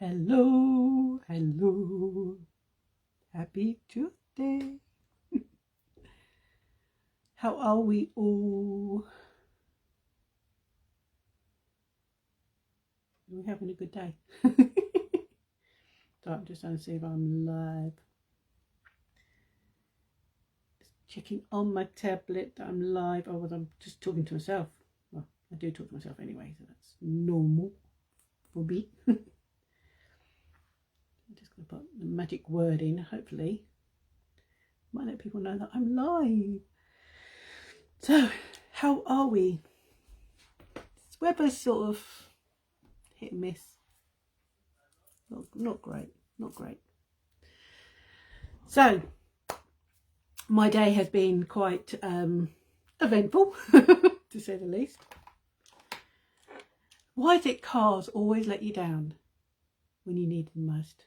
Hello, hello, happy Tuesday. How are we all? Are we having a good day? So I'm just trying to see if I'm live. Just checking on my tablet that I'm live. Oh, well, I'm just talking to myself. Well, I do talk to myself anyway, so that's normal for me. I'm just going to put the magic word in, hopefully. Might let people know that I'm live. So, how are we? This weather's sort of hit and miss. Not great, not great. So, my day has been quite eventful, to say the least. Why is it cars always let you down when you need them most?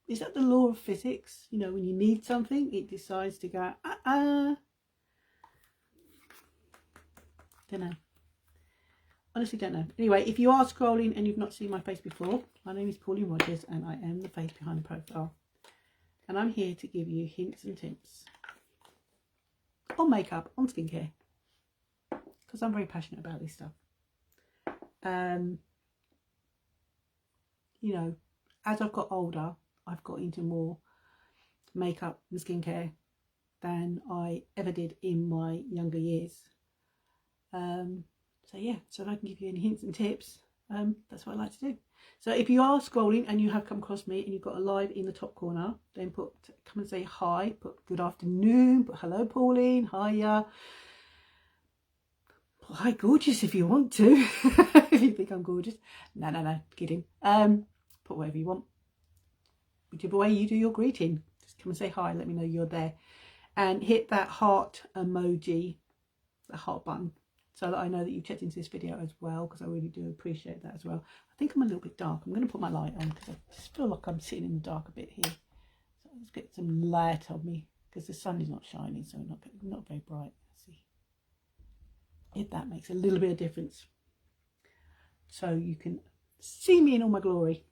Is that the law of physics? You know, when you need something, it decides to go, Don't know. Honestly, don't know. Anyway, if you are scrolling and you've not seen my face before, my name is Pauline Rogers and I am the face behind the profile. And I'm here to give you hints and tips on makeup, on skincare, because I'm very passionate about this stuff. You know, as I've got older, I've got into more makeup and skincare than I ever did in my younger years. So yeah, so if I can give you any hints and tips, that's what I like to do. So if you are scrolling and you have come across me and you've got a live in the top corner, then come and say hi, put good afternoon, put hello Pauline, hiya. Hi gorgeous if you want to, if you think I'm gorgeous. No, kidding. Put whatever you want. Whichever way you do your greeting, just come and say hi, let me know you're there. And hit that heart emoji, the heart button, so that I know that you checked into this video as well, because I really do appreciate that as well. I think I'm a little bit dark. I'm going to put my light on because I just feel like I'm sitting in the dark a bit here. So let's get some light on me because the sun is not shining, so not very bright. Let's see if that makes a little bit of difference, so you can see me in all my glory.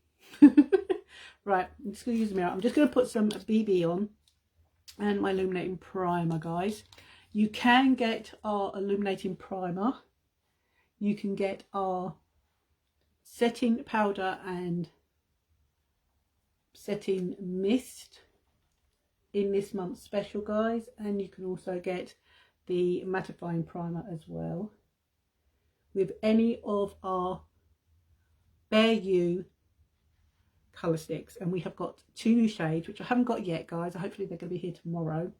Right, I'm just going to use the mirror. I'm just going to put some BB on and my illuminating primer, guys. You can get our illuminating primer, you can get our setting powder and setting mist in this month's special, guys, and you can also get the mattifying primer as well with any of our Bare You colour sticks. And we have got 2 new shades which I haven't got yet, guys. Hopefully they're going to be here tomorrow.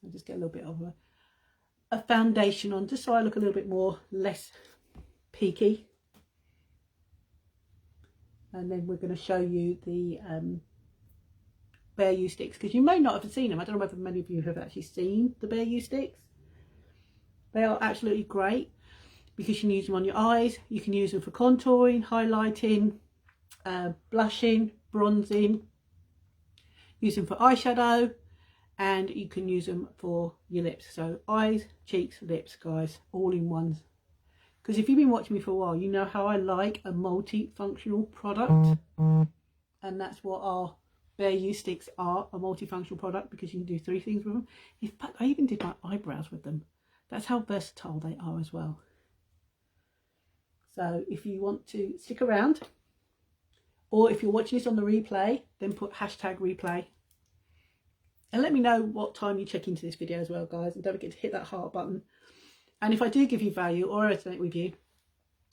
I'll just get a little bit of a foundation on, just so I look a little bit less peaky. And then we're going to show you the Bare You sticks, because you may not have seen them. I don't know whether many of you have actually seen the Bare You sticks. They are absolutely great because you can use them on your eyes, you can use them for contouring, highlighting, blushing, bronzing, use them for eyeshadow, and you can use them for your lips. So eyes, cheeks, lips, guys, all in one. Because if you've been watching me for a while, you know how I like a multifunctional product, and that's what our Bare You sticks are, a multifunctional product, because you can do 3 things with them. In fact, I even did my eyebrows with them. That's how versatile they are as well. So if you want to stick around, or if you're watching this on the replay, then put #replay. And let me know what time you check into this video as well, guys. And don't forget to hit that heart button. And if I do give you value or resonate with you,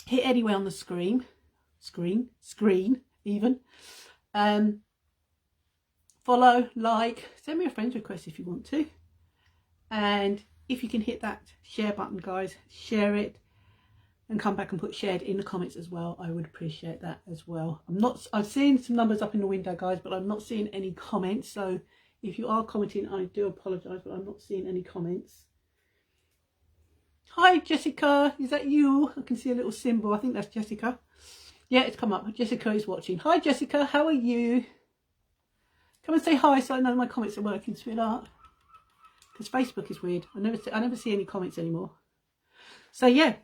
hit anywhere on the screen even. Follow, like, send me a friend request if you want to. And if you can hit that share button, guys, share it. And come back and put shared in the comments as well. I would appreciate that as well. I've seen some numbers up in the window, guys, but I'm not seeing any comments. So if you are commenting, I do apologise, but I'm not seeing any comments. Hi, Jessica. Is that you? I can see a little symbol. I think that's Jessica. Yeah, it's come up. Jessica is watching. Hi, Jessica. How are you? Come and say hi so I know my comments are working, sweetheart. Because Facebook is weird. I never see any comments anymore. So yeah,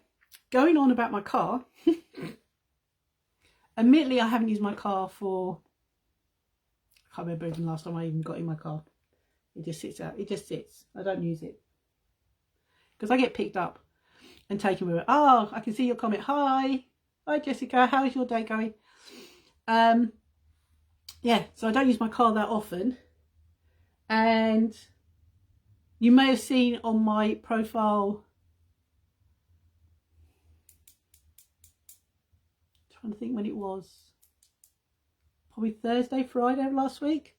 going on about my car. Admittedly, I haven't used my car for, I can't remember even the last time I even got in my car. It just sits out. It just sits. I don't use it. Because I get picked up and taken with it. Oh, I can see your comment. Hi. Hi, Jessica. How is your day going? Yeah, so I don't use my car that often. And you may have seen on my profile, I'm trying to think when it was, probably Thursday, Friday of last week,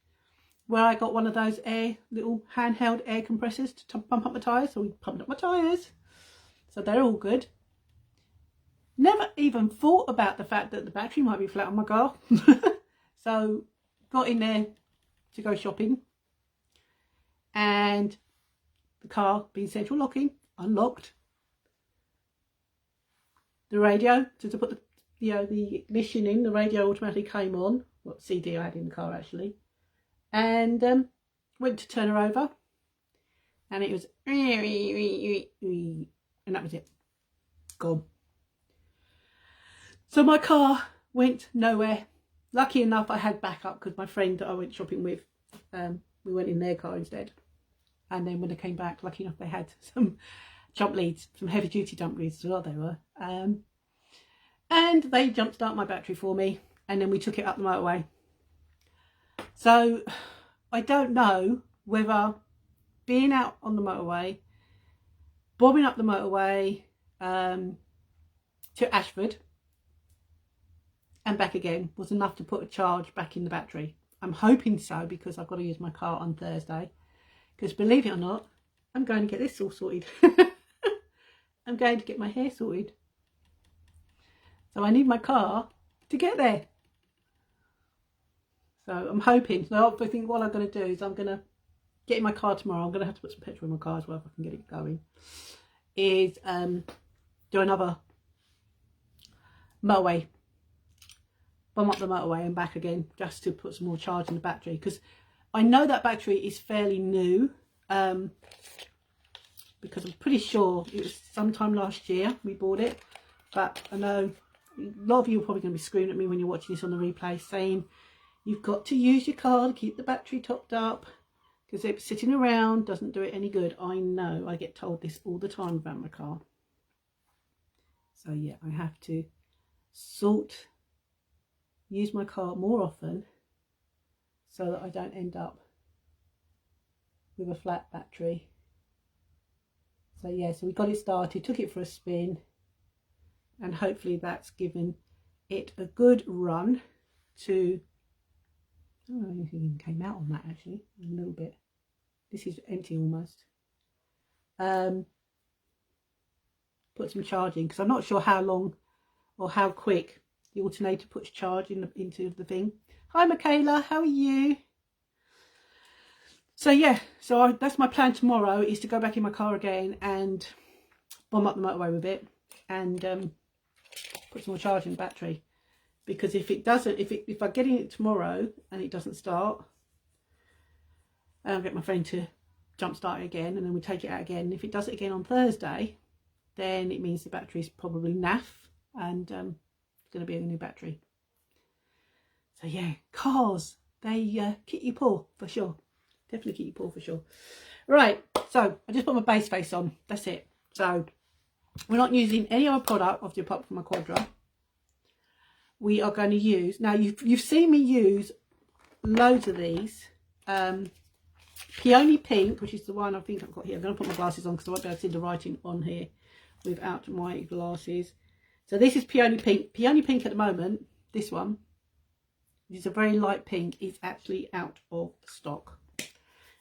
where I got one of those little handheld air compressors to pump up my tyres. So we pumped up my tyres. So they're all good. Never even thought about the fact that the battery might be flat on my car. So got in there to go shopping. And the car being central locking, unlocked. The radio, to put the the ignition in, the radio automatically came on. What CD I had in the car actually. And went to turn her over. And it was, and that was it. Gone. So my car went nowhere. Lucky enough I had backup because my friend that I went shopping with, we went in their car instead. And then when I came back, lucky enough they had some jump leads, some heavy duty jump leads as well they were. And they jump start my battery for me, and then we took it up the motorway. So I don't know whether being out on the motorway, bobbing up the motorway to Ashford and back again was enough to put a charge back in the battery. I'm hoping so, because I've got to use my car on Thursday. Because believe it or not, I'm going to get this all sorted. I'm going to get my hair sorted. So I need my car to get there. So I'm hoping. So I think what I'm going to do is I'm going to get in my car tomorrow. I'm going to have to put some petrol in my car as well if I can get it going. Is do another motorway. Bomb up the motorway and back again, just to put some more charge in the battery. Because I know that battery is fairly new, because I'm pretty sure it was sometime last year we bought it. But I know a lot of you are probably going to be screaming at me when you're watching this on the replay, saying you've got to use your car to keep the battery topped up, because it sitting around doesn't do it any good. I know, I get told this all the time about my car. So yeah, I have to use my car more often, so that I don't end up with a flat battery. So yeah, so we got it started, took it for a spin, and hopefully that's given it a good run to, I don't know if anything even came out on that actually, a little bit. This is empty almost. Put some charge in, because I'm not sure how long or how quick the alternator puts charge into the thing. Hi Michaela, how are you? So yeah, so that's my plan tomorrow, is to go back in my car again and bomb up the motorway with it, and put some more charge in the battery. Because if it doesn't, if I get in it tomorrow and it doesn't start, I'll get my friend to jump start it again, and then we take it out again. If it does it again on Thursday, then it means the battery's probably naff, and it's going to be a new battery. So yeah, cars, they keep you poor for sure. Definitely keep you poor for sure. Right, so I just put my base face on. That's it. So we're not using any other product obviously apart from my Quadra. We are going to use, now you've seen me use loads of these. Peony Pink, which is the one I think I've got here. I'm going to put my glasses on because I won't be able to see the writing on here without my glasses. So this is Peony Pink. Peony Pink at the moment, this one, which is a very light pink, is actually out of stock.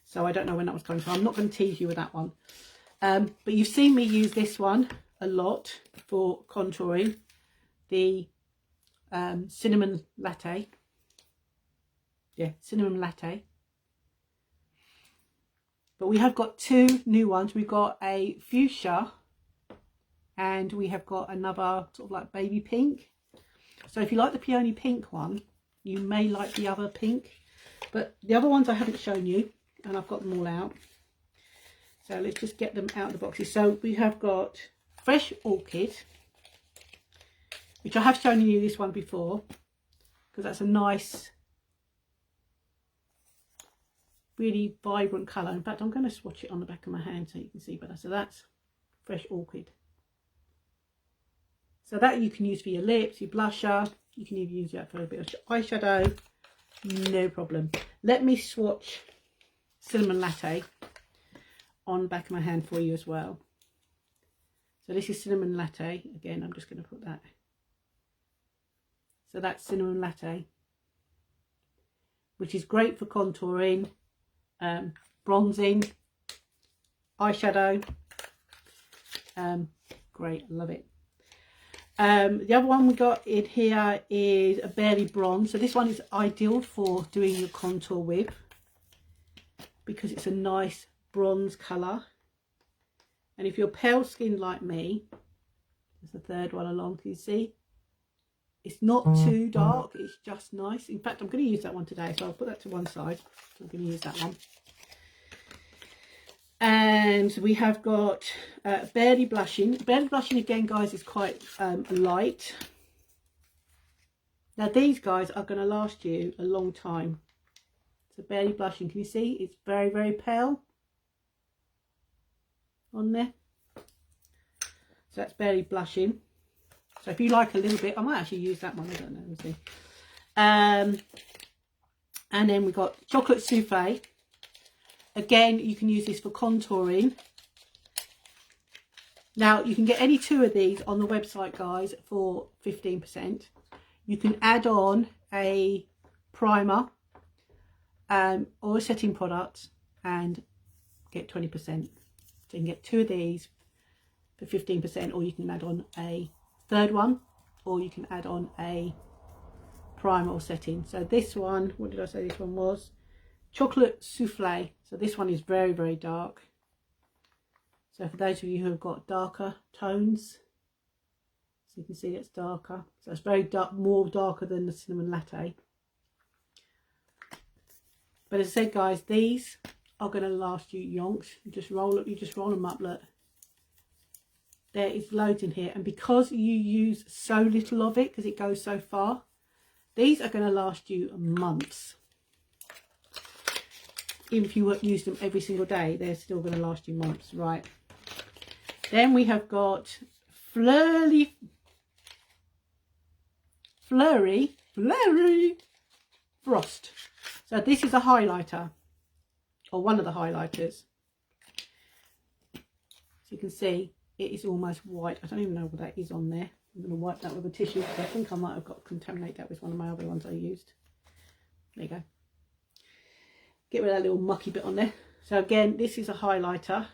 So I don't know when that was coming from. I'm not going to tease you with that one. But you've seen me use this one a lot for contouring. The cinnamon latte. Yeah, cinnamon latte. But we have got two new ones. We've got a fuchsia and we have got another sort of like baby pink. So if you like the Peony Pink one, you may like the other pink. But the other ones I haven't shown you, and I've got them all out. So let's just get them out of the boxes. So we have got Fresh Orchid, which I have shown you this one before. because that's a nice, really vibrant colour. In fact, I'm going to swatch it on the back of my hand so you can see better. So that's Fresh Orchid. So that you can use for your lips, your blusher. You can even use that for a bit of eyeshadow. No problem. Let me swatch Cinnamon Latte on the back of my hand for you as well. So this is Cinnamon Latte. Again, I'm just going to put that. So that's Cinnamon Latte, which is great for contouring, bronzing, eyeshadow. Great, I love it. The other one we got in here is a Barely Bronze. So this one is ideal for doing your contour with, because it's a nice bronze colour. And if you're pale skinned like me, there's the third one along, can you see? It's not too dark, it's just nice. In fact, I'm going to use that one today, so I'll put that to one side. I'm going to use that one. And we have got Barely Blushing. Barely Blushing, again, guys, is quite light. Now, these guys are going to last you a long time. So Barely Blushing, can you see? It's very, very pale on there. So that's Barely Blushing. So if you like a little bit, I might actually use that one, I don't know, we'll see. And then we got Chocolate Souffle. Again, you can use this for contouring. Now, you can get any two of these on the website, guys, for 15%. You can add on a primer or a setting product and get 20%. So you can get two of these for 15%, or you can add on a third one, or you can add on a primer or setting. So this one, what did I say this one was? Chocolate Souffle. So this one is very, very dark. So for those of you who have got darker tones, so you can see it's darker. So it's very dark, more darker than the Cinnamon Latte. But as I said, guys, these are going to last you yonks. You just roll them up, look. There is loads in here, and because you use so little of it, because it goes so far, these are going to last you months. Even if you use them every single day, they're still going to last you months, right? Then we have got Flurry Frost. So this is a highlighter, or one of the highlighters. So you can see it is almost white. I don't even know what that is on there. I'm going to wipe that with a tissue, because I think I might have got to contaminate that with one of my other ones I used. There you go. Get rid of that little mucky bit on there. So again, this is a highlighter.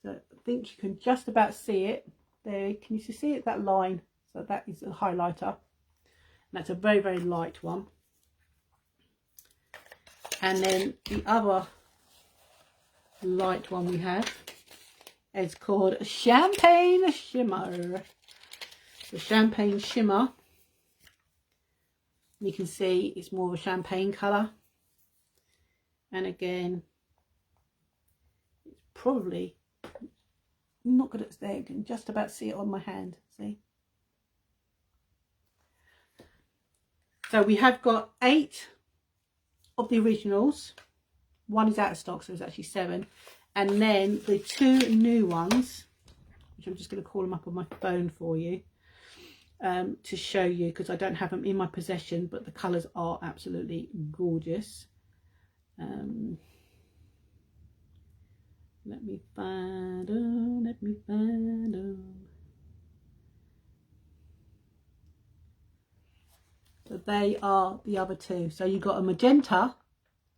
So I think you can just about see it. There, can you see it? That line. So that is a highlighter. And that's a very, very light one. And then the other light one we have is called Champagne Shimmer. The Champagne Shimmer. You can see it's more of a champagne colour, and again, it's probably not good at there. You can just about see it on my hand. See? So we have got 8 of the originals. One is out of stock, so there's actually 7, and then the 2 new ones, which I'm just going to call them up on my phone for you. To show you, because I don't have them in my possession, but the colours are absolutely gorgeous. Let me find them. So they are the other 2. So you've got a magenta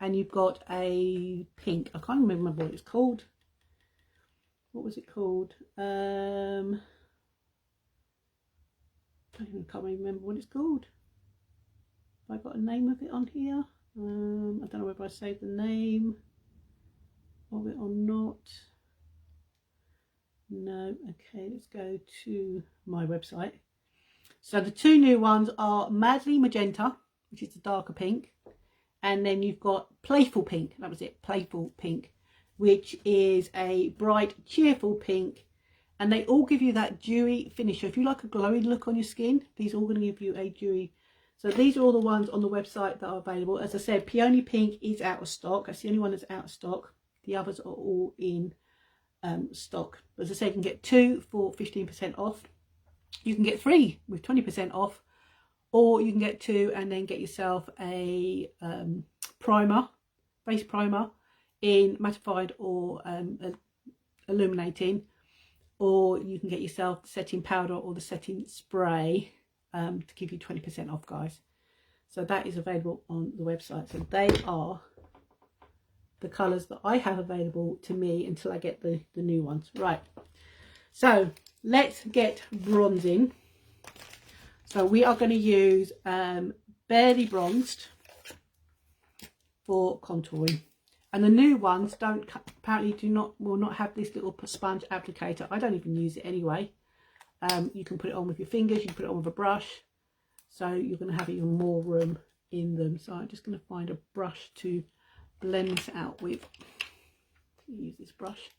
and you've got a pink. I can't remember what it's called. What was it called? I can't remember what it's called. Have I got a name of it on here? I don't know whether I saved the name of it or not. No. Okay, let's go to my website. So the 2 new ones are Madly Magenta, which is the darker pink, and then you've got Playful Pink. That was it, Playful Pink, which is a bright, cheerful pink. and they all give you that dewy finish. So if you like a glowing look on your skin, these are all going to give you a dewy. So these are all the ones on the website that are available. As I said, Peony Pink is out of stock. That's the only one that's out of stock. The others are all in stock. As I said, you can get 2 for 15% off. You can get 3 with 20% off, or you can get 2 and then get yourself a primer, base primer in mattified or illuminating, or you can get yourself the setting powder or the setting spray to give you 20% off, guys. So that is available on the website. So they are the colours that I have available to me until I get the new ones. Right, so let's get bronzing. So we are going to use Barely Bronzed for contouring, and the new ones will not have this little sponge applicator. I don't even use it anyway. You can put it on with your fingers, you can put it on with a brush, so you're going to have even more room in them. So I'm just going to find a brush to blend this out with. Use this brush.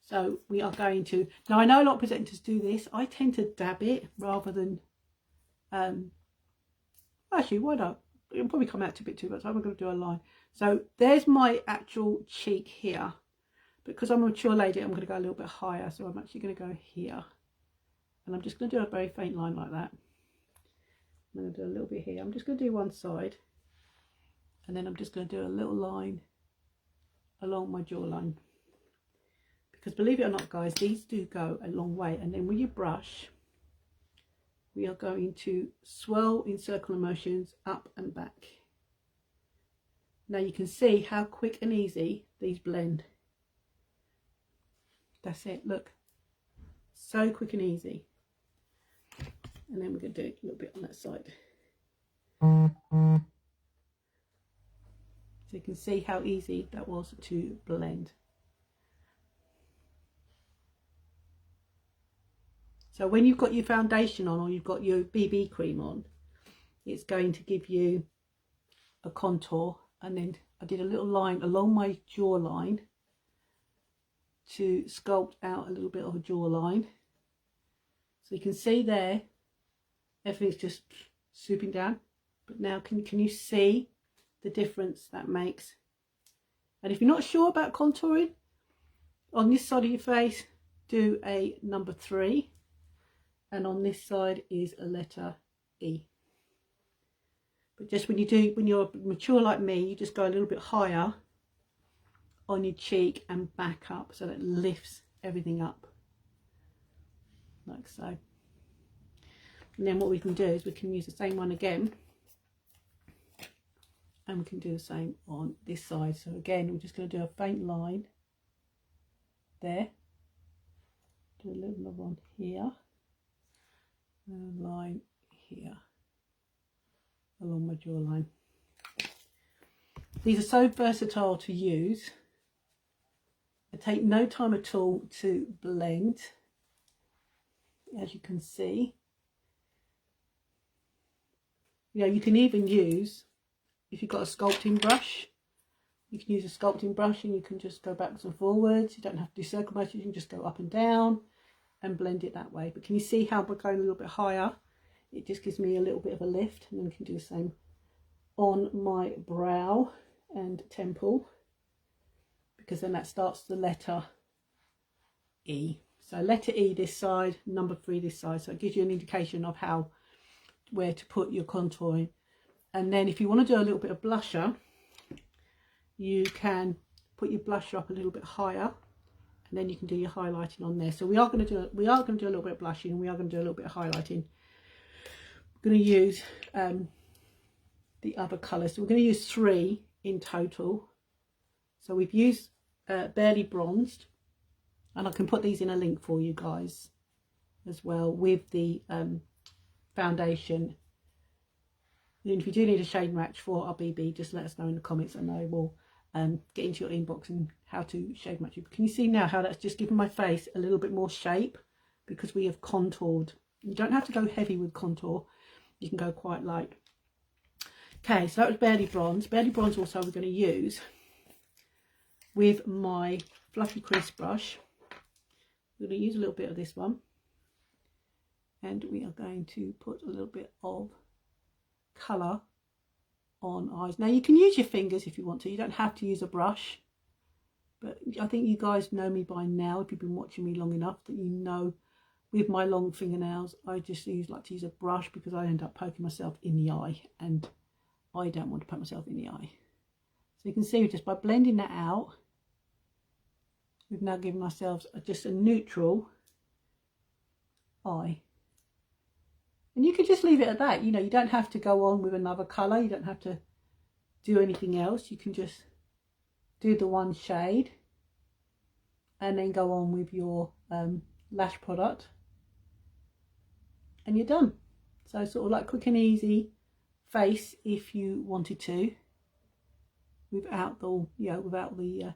So we are going to, now I know a lot of presenters do this. I tend to dab it rather than actually, why not? It'll probably come out a bit too much. I'm going to do a line. So there's my actual cheek here. Because I'm a mature lady, I'm going to go a little bit higher. So I'm actually going to go here. And I'm just going to do a very faint line like that. I'm going to do a little bit here. I'm just going to do one side. And then I'm just going to do a little line along my jawline. Because believe it or not, guys, these do go a long way. And then with your brush, we are going to swirl in circular motions up and back. Now you can see how quick and easy these blend. That's it, look. So quick and easy. And then we're going to do a little bit on that side. So you can see how easy that was to blend. So when you've got your foundation on, or you've got your BB cream on, it's going to give you a contour. And then I did a little line along my jawline to sculpt out a little bit of a jawline. So you can see there, everything's just swooping down. But now can you see the difference that makes? And if you're not sure about contouring, on this side of your face, do a number 3. And on this side is a letter E. But just when you're mature like me, you just go a little bit higher on your cheek and back up, so that lifts everything up like so. And then what we can do is we can use the same one again, and we can do the same on this side. So again, we're just going to do a faint line there, do a little one here, and a line here along my jawline. These are so versatile to use. They take no time at all to blend, as you can see. You know, you can even use, if you've got a sculpting brush, you can use a sculpting brush and you can just go backwards and forwards. You don't have to do circle motions, you can just go up and down and blend it that way. But can you see how we're going a little bit higher? It just gives me a little bit of a lift, and then we can do the same on my brow and temple, because then that starts the letter E. So letter E this side, number 3 this side. So it gives you an indication of where to put your contouring. And then if you want to do a little bit of blusher, you can put your blusher up a little bit higher, and then you can do your highlighting on there. So we are going to do a little bit of blushing, and we are going to do a little bit of highlighting. We're going to use the other colours. So we're going to use 3 in total. So we've used Barely Bronzed, and I can put these in a link for you guys as well with the foundation. And if you do need a shade match for our BB, just let us know in the comments, and I will get into your inbox and how to shade match you. Can you see now how that's just given my face a little bit more shape, because we have contoured? You don't have to go heavy with contour, you can go quite light. Okay, so that was Barely Bronze. Barely Bronze also we're going to use with my fluffy crease brush. we're going to use a little bit of this one, and we are going to put a little bit of colour on eyes. Now you can use your fingers if you want to, you don't have to use a brush, but I think you guys know me by now, if you've been watching me long enough, that you know with my long fingernails I just like to use a brush because I end up poking myself in the eye, and I don't want to poke myself in the eye. So you can see just by blending that out, we've now given ourselves just a neutral eye. And you could just leave it at that, you know, you don't have to go on with another colour, you don't have to do anything else, you can just do the one shade and then go on with your lash product and you're done. So sort of like quick and easy face if you wanted to, without the, you know, without the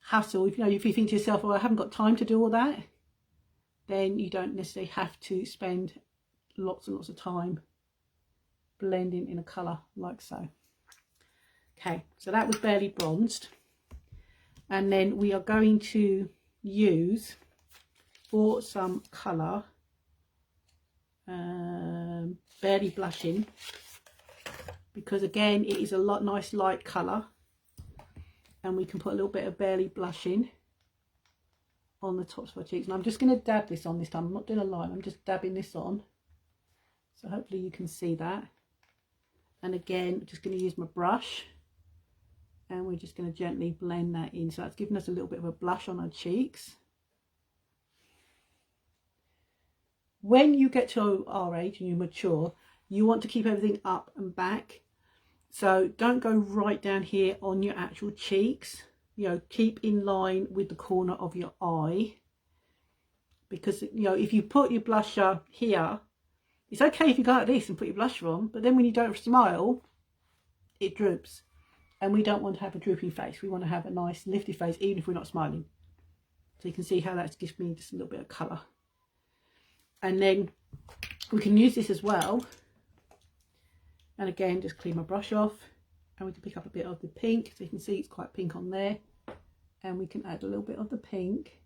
hassle. If you think to yourself, oh, I haven't got time to do all that, then you don't necessarily have to spend lots and lots of time blending in a colour like so. Okay, so that was Barely Bronzed, and then we are going to use, for some colour, Barely Blushing, because again it is a nice light colour, and we can put a little bit of Barely Blushing on the tops of our cheeks. And I'm just going to dab this on this time, I'm not doing a line, I'm just dabbing this on, so hopefully you can see that. And again, just going to use my brush, and we're just going to gently blend that in. So that's giving us a little bit of a blush on our cheeks. When you get to our age and you mature, you want to keep everything up and back. So don't go right down here on your actual cheeks. You know, keep in line with the corner of your eye. Because, you know, if you put your blusher here, it's okay if you go like this and put your blusher on, but then when you don't smile, it droops. And we don't want to have a drooping face. We want to have a nice lifted face, even if we're not smiling. So you can see how that gives me just a little bit of colour. And then we can use this as well. And again, just clean my brush off. And we can pick up a bit of the pink. So you can see it's quite pink on there. And we can add a little bit of the pink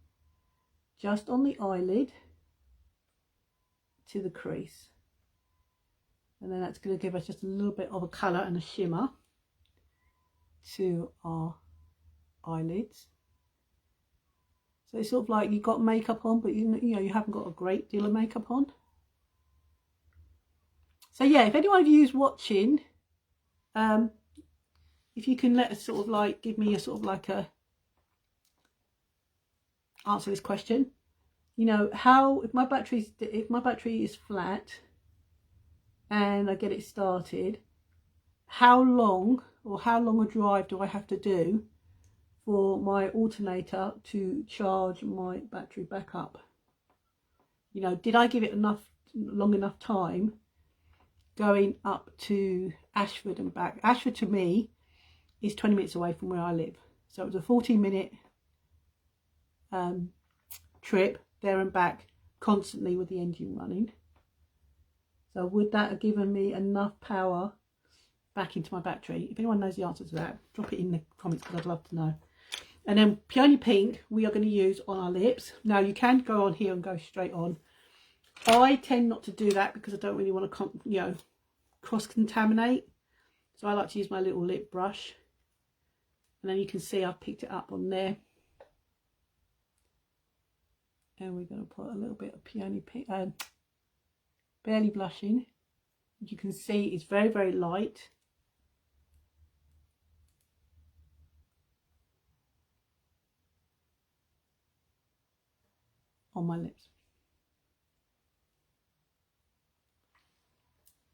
just on the eyelid to the crease. And then that's going to give us just a little bit of a colour and a shimmer to our eyelids. So it's sort of like you've got makeup on, but you know you haven't got a great deal of makeup on. So yeah, if anyone of you is watching, if you can let us sort of like give me a sort of like a answer this question. You know, how if my battery is flat and I get it started, how long a drive do I have to do for my alternator to charge my battery back up? You know, did I give it long enough time going up to Ashford and back? Ashford to me is 20 minutes away from where I live, so it was a 14-minute trip there and back, constantly with the engine running. So would that have given me enough power back into my battery? If anyone knows the answer to that, drop it in the comments because I'd love to know. And then Peony Pink we are going to use on our lips. Now you can go on here and go straight on. I tend not to do that because I don't really want to, you know, cross-contaminate. So I like to use my little lip brush. And then you can see I've picked it up on there. And we're going to put a little bit of Peony Pink, Barely Blushing. You can see it's very, very light. On my lips.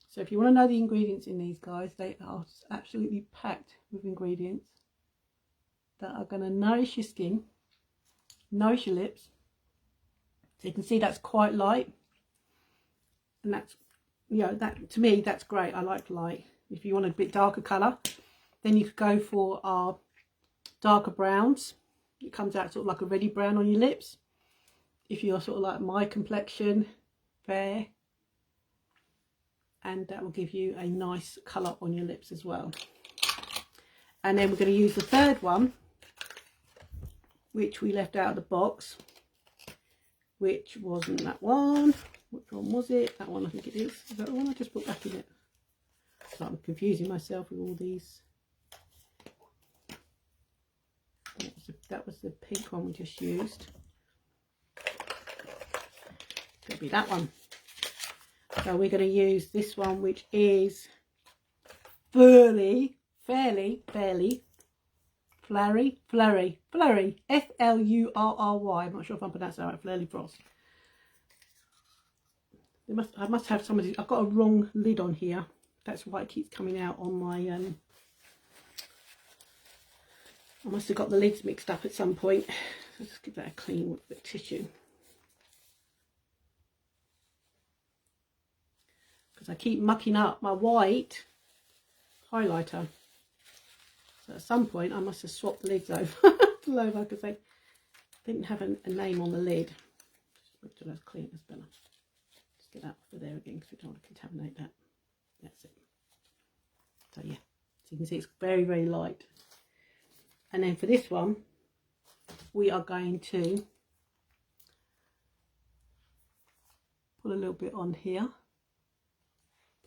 So if you want to know the ingredients in these, guys, they are absolutely packed with ingredients that are going to nourish your skin, nourish your lips. So you can see that's quite light, and that's, you know, that to me that's great. I like light. If you want a bit darker colour, then you could go for our darker browns. It comes out sort of like a reddy brown on your lips. If you're sort of like my complexion, fair, and that will give you a nice colour on your lips as well. And then we're going to use the third one, which we left out of the box, which wasn't that one. Which one was it? That one, I think it is. Is that the one I just put back in it? So I'm confusing myself with all these. That was the pink one we just used. Could be that one. So we're going to use this one, which is fairly flurry, Flurry, Flurry, F-L-U-R-R-Y. I'm not sure if I'm pronouncing that right. Flurry Frost. I must have some of these. I've got a wrong lid on here. That's why it keeps coming out on my. I must have got the lids mixed up at some point. Let's give that a clean with a bit of tissue. Because I keep mucking up my white highlighter. So at some point I must have swapped the lids over because they didn't have a name on the lid. Just make sure that's clean, that's better. Just get that off of there again because we don't want to contaminate that. That's it. So yeah, so you can see it's very, very light. And then for this one, we are going to put a little bit on here.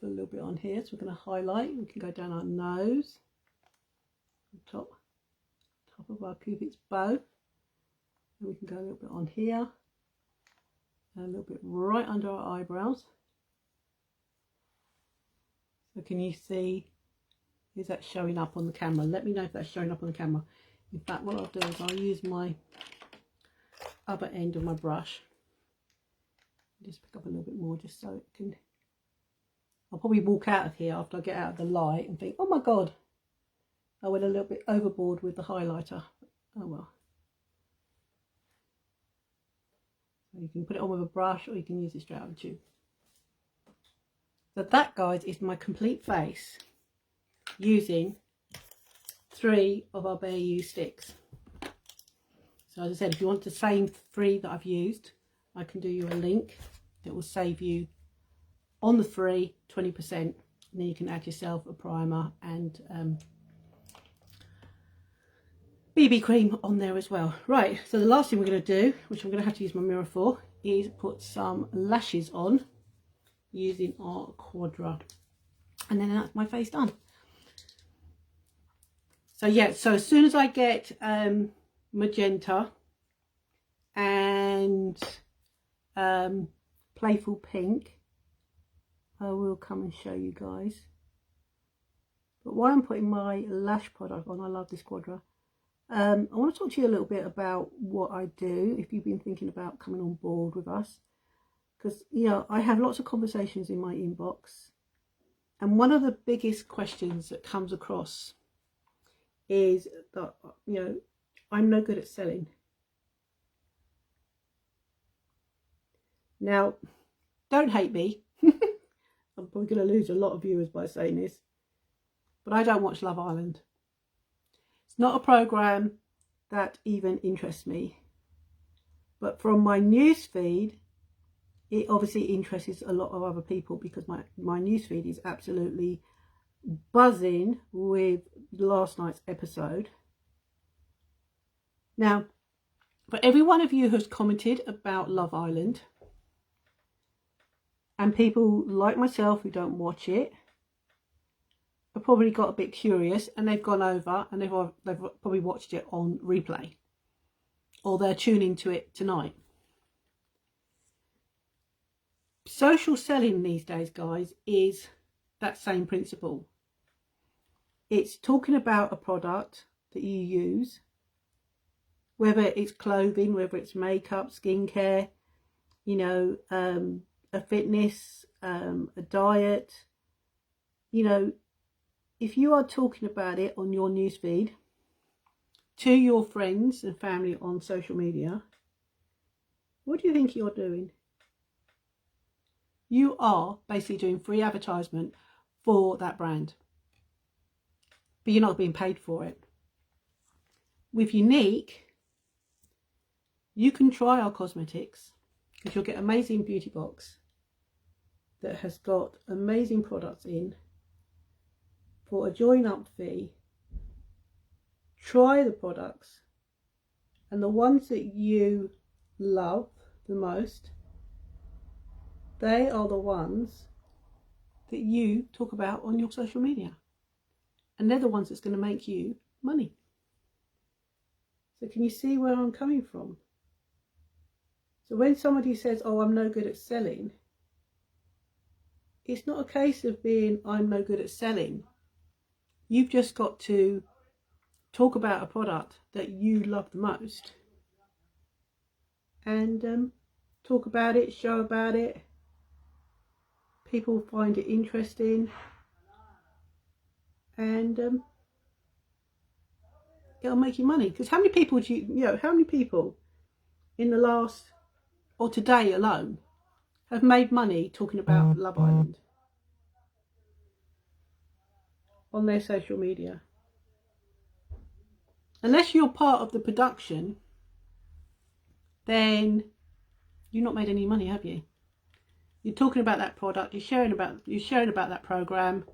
Put a little bit on here. So we're going to highlight. We can go down our nose, top of our cupid's bow. And we can go a little bit on here, and a little bit right under our eyebrows. So can you see? Is that showing up on the camera? Let me know if that's showing up on the camera. In fact, what I'll do is I'll use my other end of my brush. Just pick up a little bit more just so it can... I'll probably walk out of here after I get out of the light and think, oh my God, I went a little bit overboard with the highlighter. Oh well. So you can put it on with a brush or you can use it straight out of the tube. So that, guys, is my complete face, using 3 of our Bare You sticks. So as I said, if you want the same 3 that I've used, I can do you a link that will save you on the free 20%, and then you can add yourself a primer and BB cream on there as well. Right, so the last thing we're going to do, which I'm going to have to use my mirror for, is put some lashes on using our Quadra, and then that's my face done. So yeah, so as soon as I get magenta and playful pink, I will come and show you guys. But while I'm putting my lash product on, I love this Quadra, I want to talk to you a little bit about what I do if you've been thinking about coming on board with us. Because, you know, I have lots of conversations in my inbox, and one of the biggest questions that comes across is that, you know, I'm no good at selling. Now, don't hate me. I'm probably going to lose a lot of viewers by saying this, but I don't watch Love Island. It's not a programme that even interests me. But from my news feed, it obviously interests a lot of other people, because my news feed is absolutely buzzing with last night's episode. Now, for every one of you who's commented about Love Island, and people like myself who don't watch it, have probably got a bit curious and they've gone over and they've probably watched it on replay, or they're tuning to it tonight. Social selling these days, guys, is that same principle. It's talking about a product that you use, whether it's clothing, whether it's makeup, skincare, you know, a fitness, a diet. You know, if you are talking about it on your newsfeed to your friends and family on social media, what do you think you're doing? You are basically doing free advertisement for that brand, but you're not being paid for it. With Younique, you can try our cosmetics, because you'll get an amazing beauty box that has got amazing products in for a join up fee. Try the products, and the ones that you love, the most, they are the ones that you talk about on your social media. And they're the ones that's going to make you money. So can you see where I'm coming from? So when somebody says, oh, I'm no good at selling, it's not a case of being, I'm no good at selling. You've just got to talk about a product that you love the most and talk about it, show about it. People find it interesting, and it'll make you money. Because how many people do you know, how many people in the last, or today alone, have made money talking about Love Island on their social media? Unless you're part of the production, then you've not made any money, have you? You're talking about that product, you're sharing about that program.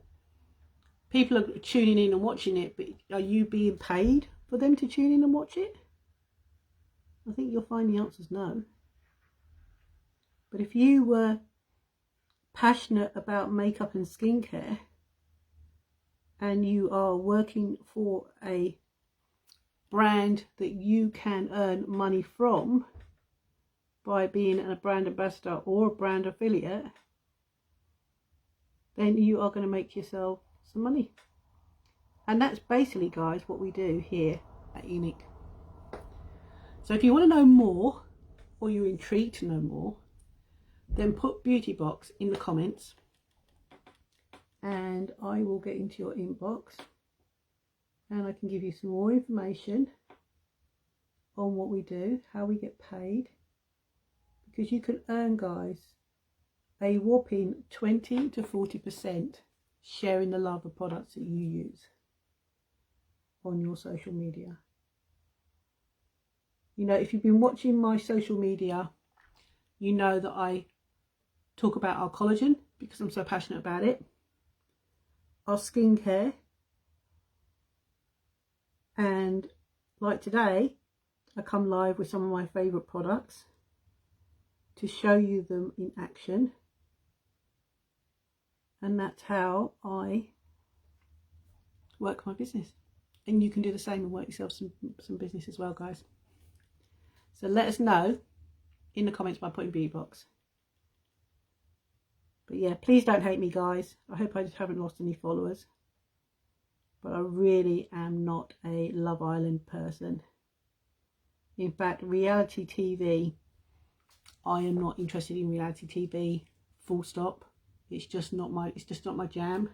People are tuning in and watching it, but are you being paid for them to tune in and watch it? I think you'll find the answer is no. But if you were passionate about makeup and skincare, and you are working for a brand that you can earn money from by being a brand ambassador or a brand affiliate, then you are going to make yourself some money. And that's basically, guys, what we do here at Unique. So if you want to know more, or you're intrigued to know more, then put Beauty Box in the comments and I will get into your inbox and I can give you some more information on what we do, how we get paid, because you can earn, guys, a whopping 20 to 40% sharing the love of products that you use on your social media. You know, if you've been watching my social media, you know that I talk about our collagen because I'm so passionate about it, our skincare, and like today, I come live with some of my favourite products to show you them in action. And that's how I work my business. And you can do the same and work yourself some business as well, guys. So let us know in the comments by putting Beauty Box. But yeah, please don't hate me, guys. I hope I just haven't lost any followers. But I really am not a Love Island person. In fact, reality TV, I am not interested in reality TV, full stop. It's just not my jam.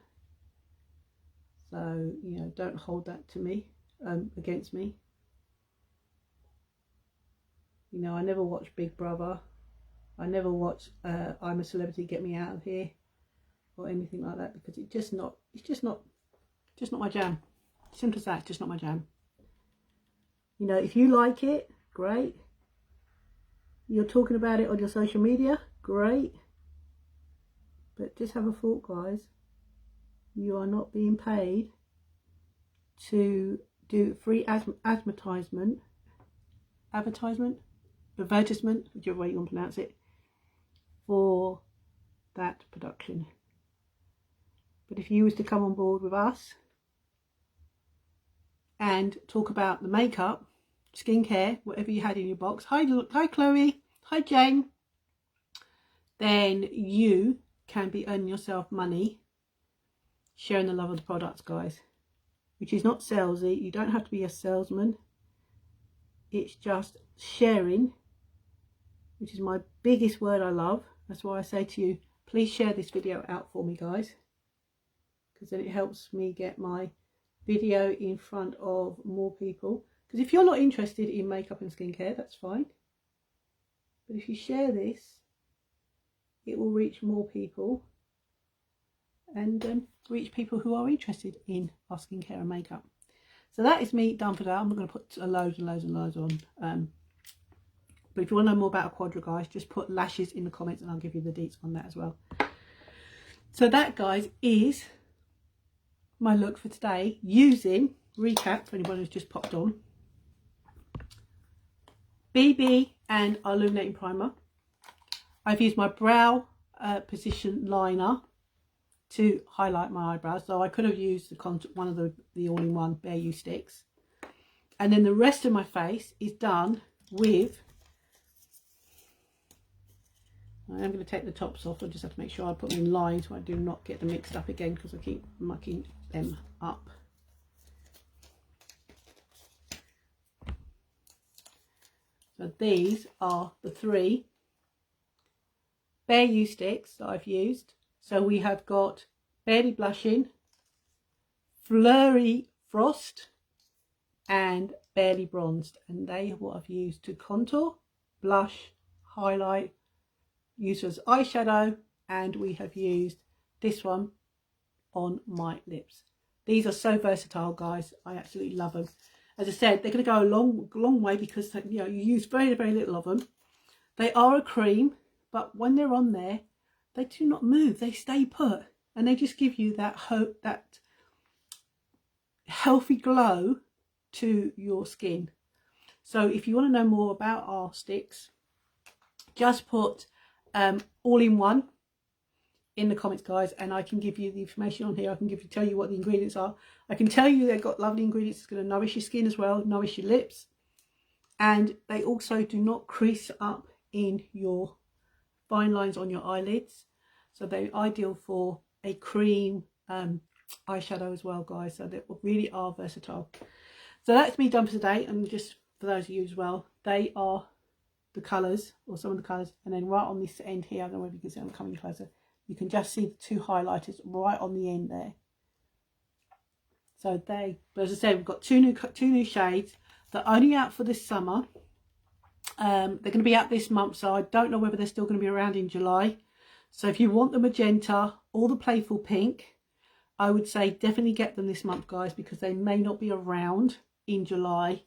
So, you know, don't hold that to me, against me. You know, I never watched Big Brother. I never watched I'm a Celebrity, Get Me Out of Here, or anything like that, because it's just not my jam. Simple as that, it's just not my jam. You know, if you like it, great. You're talking about it on your social media, great. But just have a thought, guys. You are not being paid to do free advertisement, whichever way you want to pronounce it, for that production. But if you was to come on board with us and talk about the makeup, skincare, whatever you had in your box, hi Chloe, hi Jane, then you can be earning yourself money sharing the love of the products, guys, which is not salesy. You don't have to be a salesman. It's just sharing, which is my biggest word I love. That's why I say to you, please share this video out for me, guys, because then it helps me get my video in front of more people. Because if you're not interested in makeup and skincare, that's fine, but if you share this, it will reach more people and reach people who are interested in our skincare and makeup. So that is me done for that. I'm not going to put loads and loads and loads on. But if you want to know more about a Quadra, guys, just put lashes in the comments and I'll give you the deets on that as well. So that, guys, is my look for today, using, recap for anybody who's just popped on, BB and our illuminating primer. I've used my brow position liner to highlight my eyebrows, so I could have used one of the all-in-one Bare You sticks. And then the rest of my face is done with, I am going to take the tops off. I just have to make sure I put them in line so I do not get them mixed up again, because I keep mucking them up. So these are the 3 Bare You sticks that I've used. So we have got Barely Blushing, Flurry Frost, and Barely Bronzed, and they are what I've used to contour, blush, highlight, use as eyeshadow, and we have used this one on my lips. These are so versatile, guys. I absolutely love them. As I said, they're going to go a long way, because you know, you use very little of them. They are a cream, but when they're on there, they do not move. They stay put, and they just give you that hope, that healthy glow to your skin. So if you want to know more about our sticks, just put all-in-one in the comments, guys, and I can give you the information on here. I can tell you what the ingredients are. I can tell you they've got lovely ingredients. It's going to nourish your skin as well, nourish your lips, and they also do not crease up in your fine lines on your eyelids. So they're ideal for a cream eyeshadow as well, guys. So they really are versatile. So that's me done for today, and just for those of you as well, they are the colours, or some of the colours, and then right on this end here, I don't know if you can see, I'm coming closer, you can just see the 2 highlighters right on the end there. So but as I said, we've got two new shades. They're only out for this summer. They're going to be out this month, so I don't know whether they're still going to be around in July. So if you want the magenta or the playful pink, I would say definitely get them this month, guys, because they may not be around in July,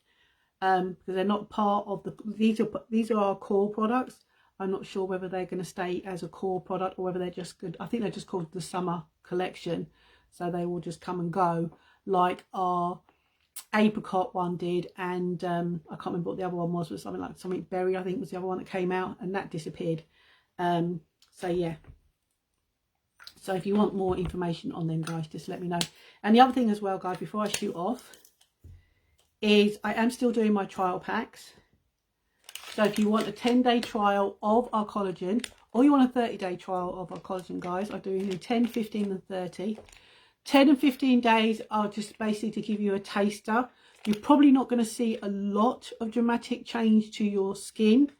because they're not part of these are our core products. I'm not sure whether they're going to stay as a core product, or whether they're just good. I think they're just called the summer collection, so they will just come and go, like our apricot one did, and I can't remember what the other one was, but something berry, I think, was the other one that came out, and that disappeared. So yeah, so if you want more information on them, guys, just let me know. And the other thing as well, guys, before I shoot off, is I am still doing my trial packs. So if you want a 10-day trial of our collagen, or you want a 30-day trial of our collagen, guys, I'm doing the 10, 15 and 30. 10 and 15 days are just basically to give you a taster. You're probably not going to see a lot of dramatic change to your skin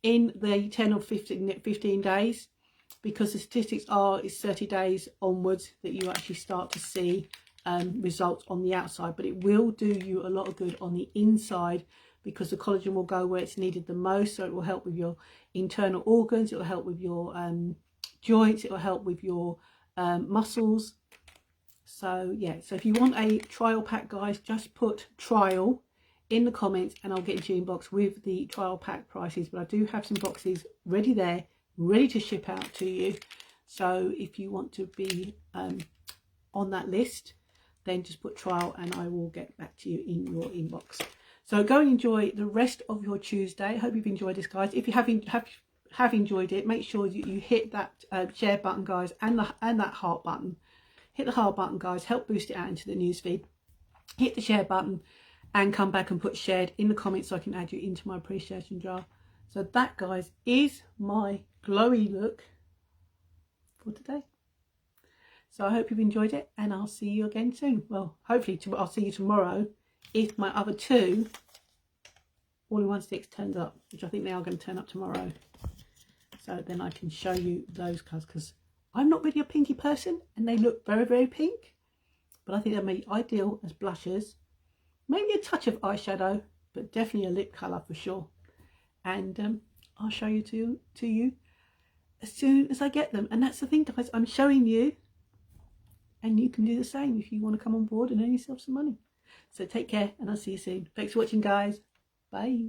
in the 10 or 15 days, because the statistics are it's 30 days onwards that you actually start to see results on the outside. But it will do you a lot of good on the inside, because the collagen will go where it's needed the most. So it will help with your internal organs, it will help with your joints, it will help with your muscles. So yeah, so if you want a trial pack, guys, just put trial in the comments and I'll get into your inbox with the trial pack prices. But I do have some boxes ready there, ready to ship out to you. So if you want to be on that list, then just put trial and I will get back to you in your inbox. So go and enjoy the rest of your Tuesday. I hope you've enjoyed this, guys. If you have enjoyed it, make sure you hit that share button, guys, and that heart button. Hit the heart button, guys. Help boost it out into the newsfeed. Hit the share button and come back and put shared in the comments so I can add you into my appreciation jar. So that, guys, is my glowy look for today. So I hope you've enjoyed it, and I'll see you again soon. Well, hopefully I'll see you tomorrow if my other 2 all-in-one sticks turns up, which I think they are going to turn up tomorrow. So then I can show you those colours, because I'm not really a pinky person and they look very pink, but I think they're made ideal as blushes, maybe a touch of eyeshadow, but definitely a lip colour for sure. And I'll show you to you as soon as I get them. And that's the thing, guys, I'm showing you, and you can do the same if you want to come on board and earn yourself some money. So take care, and I'll see you soon. Thanks for watching, guys. Bye.